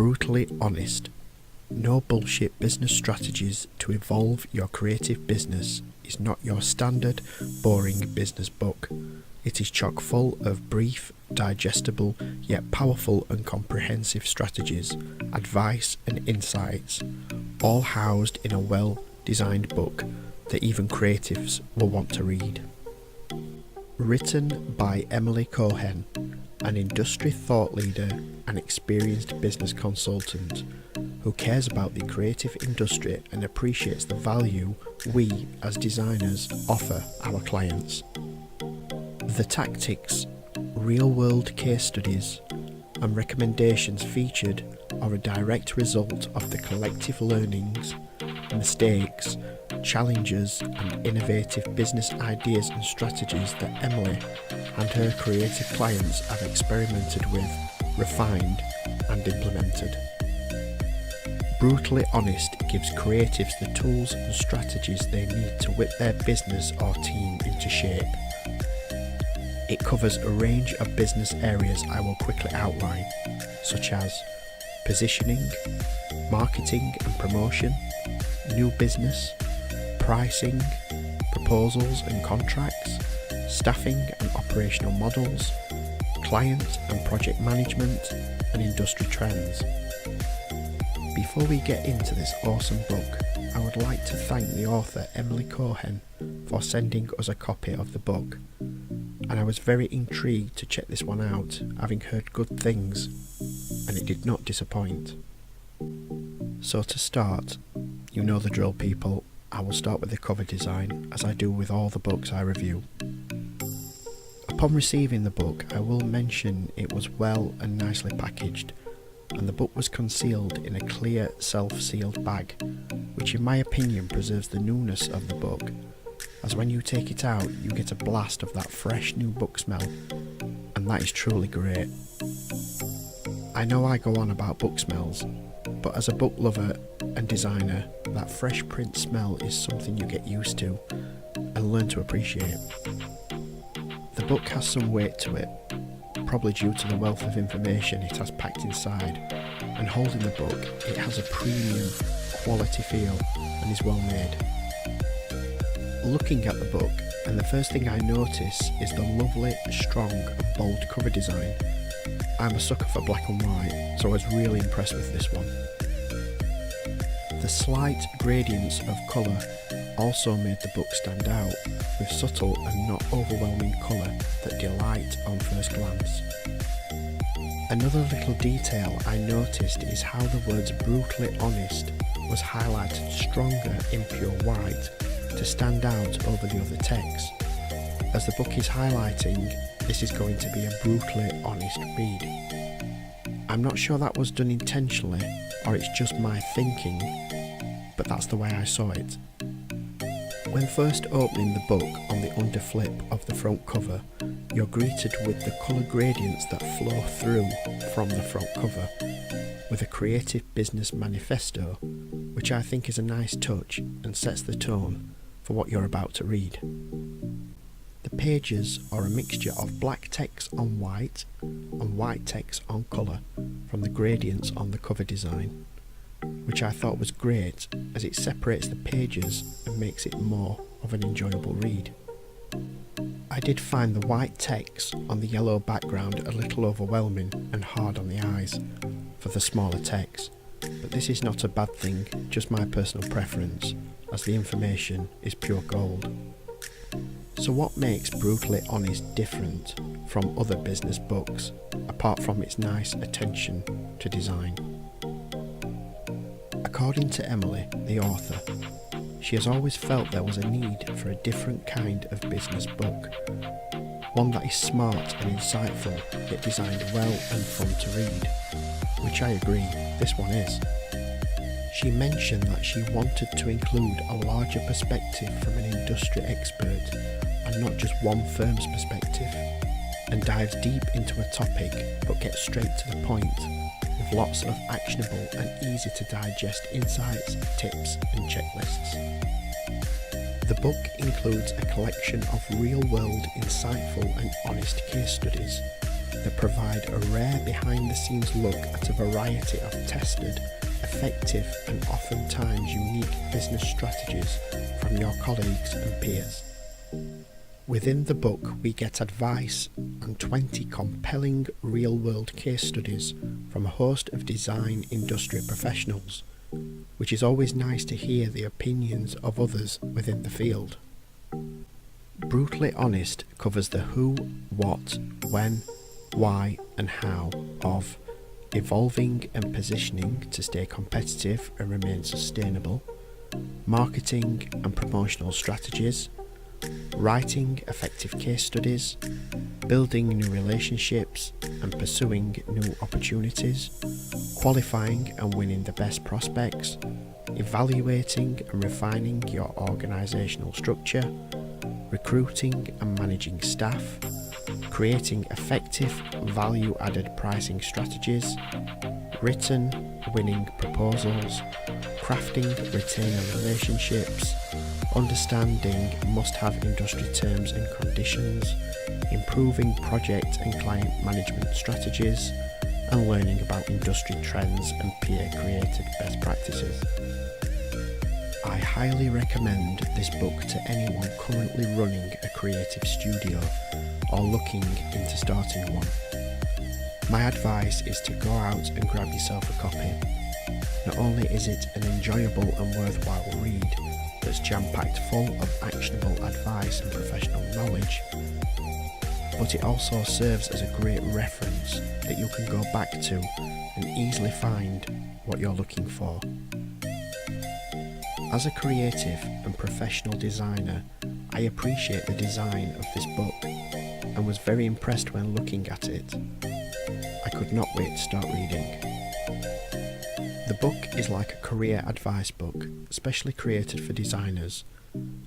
Brutally honest. No bullshit business strategies to evolve your creative business is not your standard, boring business book. It is chock full of brief, digestible, yet powerful and comprehensive strategies, advice and insights, all housed in a well-designed book that even creatives will want to read. Written by Emily Cohen, an industry thought leader and experienced business consultant who cares about the creative industry and appreciates the value we as designers offer our clients. The tactics, real-world case studies and recommendations featured are a direct result of the collective learnings, mistakes, challenges and innovative business ideas and strategies that Emily and her creative clients have experimented with, refined and implemented. Brutally Honest gives creatives the tools and strategies they need to whip their business or team into shape. It covers a range of business areas I will quickly outline, such as positioning, marketing and promotion, new business, pricing, proposals and contracts, staffing and operational models, client and project management, and industry trends. Before we get into this awesome book, I would like to thank the author Emily Cohen for sending us a copy of the book, and I was very intrigued to check this one out, having heard good things, and it did not disappoint. So to start, you know the drill, people. I will start with the cover design, as I do with all the books I review. Upon receiving the book, I will mention it was well and nicely packaged, and the book was concealed in a clear self-sealed bag, which in my opinion preserves the newness of the book, as when you take it out you get a blast of that fresh new book smell, and that is truly great. I know I go on about book smells, but as a book lover and designer, that fresh print smell is something you get used to and learn to appreciate. The book has some weight to it, probably due to the wealth of information it has packed inside, and holding the book, it has a premium quality feel and is well made. Looking at the book, and the first thing I notice is the lovely, strong and bold cover design. I'm a sucker for black and white, so I was really impressed with this one. The slight gradients of colour also made the book stand out, with subtle and not overwhelming colour that delight on first glance. Another little detail I noticed is how the words brutally honest was highlighted stronger in pure white to stand out over the other text. As the book is highlighting, this is going to be a brutally honest read. I'm not sure that was done intentionally or it's just my thinking, but that's the way I saw it. When first opening the book on the underflip of the front cover, you're greeted with the colour gradients that flow through from the front cover, with a creative business manifesto, which I think is a nice touch and sets the tone for what you're about to read. The pages are a mixture of black text on white and white text on colour from the gradients on the cover design, which I thought was great as it separates the pages and makes it more of an enjoyable read. I did find the white text on the yellow background a little overwhelming and hard on the eyes for the smaller text, but this is not a bad thing, just my personal preference, as the information is pure gold. So what makes Brutally Honest different from other business books, apart from its nice attention to design? According to Emily, the author, she has always felt there was a need for a different kind of business book, one that is smart and insightful, yet designed well and fun to read, which I agree, this one is. She mentioned that she wanted to include a larger perspective from an industry expert and not just one firm's perspective, and dives deep into a topic but gets straight to the point, with lots of actionable and easy to digest insights, tips and checklists. The book includes a collection of real-world, insightful and honest case studies that provide a rare behind-the-scenes look at a variety of tested, effective and oftentimes unique business strategies from your colleagues and peers. Within the book we get advice and 20 compelling real-world case studies from a host of design industry professionals, which is always nice to hear the opinions of others within the field. Brutally Honest covers the who, what, when, why and how of evolving and positioning to stay competitive and remain sustainable, marketing and promotional strategies, writing effective case studies, building new relationships and pursuing new opportunities, qualifying and winning the best prospects, evaluating and refining your organisational structure, recruiting and managing staff, creating effective value-added pricing strategies, written winning proposals, crafting retainer relationships, understanding must-have industry terms and conditions, improving project and client management strategies, and learning about industry trends and peer-created best practices. I highly recommend this book to anyone currently running a creative studio or looking into starting one. My advice is to go out and grab yourself a copy. Not only is it an enjoyable and worthwhile read that's jam-packed full of actionable advice and professional knowledge, but it also serves as a great reference that you can go back to and easily find what you're looking for. As a creative and professional designer, I appreciate the design of this book and was very impressed when looking at it. I could not wait to start reading. The book is like a career advice book, specially created for designers,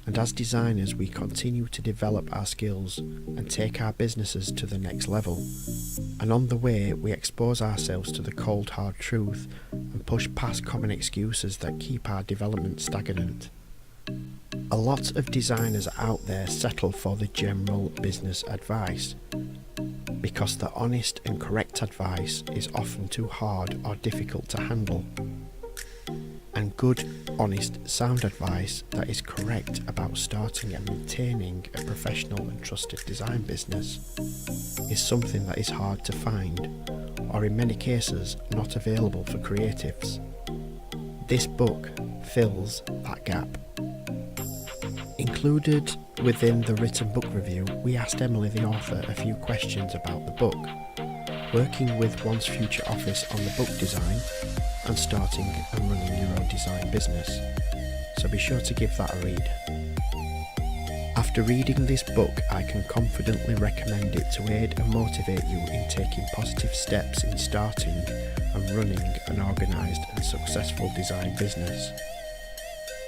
and as designers we continue to develop our skills and take our businesses to the next level, and on the way we expose ourselves to the cold hard truth and push past common excuses that keep our development stagnant. A lot of designers out there settle for the general business advice because the honest and correct advice is often too hard or difficult to handle. And good, honest, sound advice that is correct about starting and maintaining a professional and trusted design business is something that is hard to find, or in many cases not available for creatives. This book fills that gap. Included within the written book review, we asked Emily the author a few questions about the book, working with one's future office on the book design, and starting and running your own design business. So be sure to give that a read. After reading this book, I can confidently recommend it to aid and motivate you in taking positive steps in starting and running an organised and successful design business.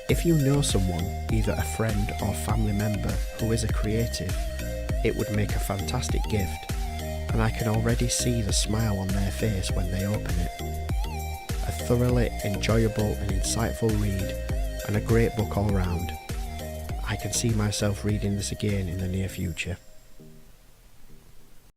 If you know someone, either a friend or family member, who is a creative, it would make a fantastic gift, and I can already see the smile on their face when they open it. A thoroughly enjoyable and insightful read, and a great book all round. I can see myself reading this again in the near future.